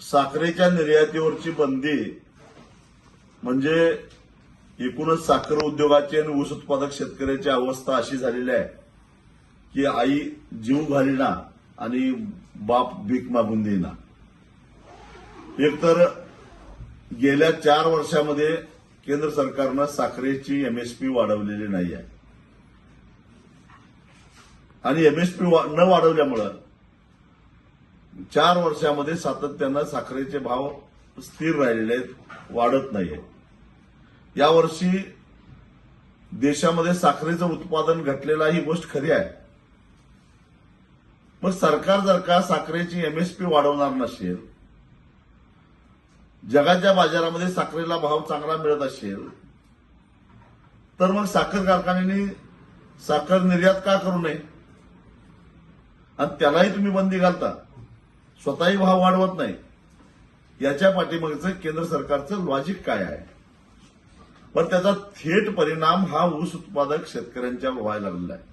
साखरेच्या निर्यातीवरची बंदी म्हणजे एकूणच साखर उद्योगाची आणि ऊस उत्पादक शेतकऱ्याची अवस्था अशी झालेली आहे की आई जीव घालीना आणि बाप भीक मागून देईना. एकतर गेल्या 4 वर्षामध्ये केंद्र सरकारनं साखरेची एमएसपी वाढवलेली नाही आहे आणि एमएसपी न वाढवल्यामुळं 4 वर्षामध्ये सातत्यानं साखरेचे भाव स्थिर राहिलेले आहेत, वाढत नाहीये. यावर्षी देशामध्ये साखरेचं उत्पादन घटलेलं ही गोष्ट खरी आहे. मग सरकार जर का साखरेची एमएसपी वाढवणार नसेल, जगाच्या बाजारामध्ये साखरेला भाव चांगला मिळत असेल, तर मग साखर कारखान्यांनी साखर निर्यात का करू नये आणि त्यालाही तुम्ही बंदी घालता, स्वतःही भाव वाढवत नाही. याच्या पाठीमागचं केंद्र सरकारचं लॉजिक काय आहे? पण त्याचा थेट परिणाम हा ऊस उत्पादक शेतकऱ्यांच्या व्हायला लागलेला आहे.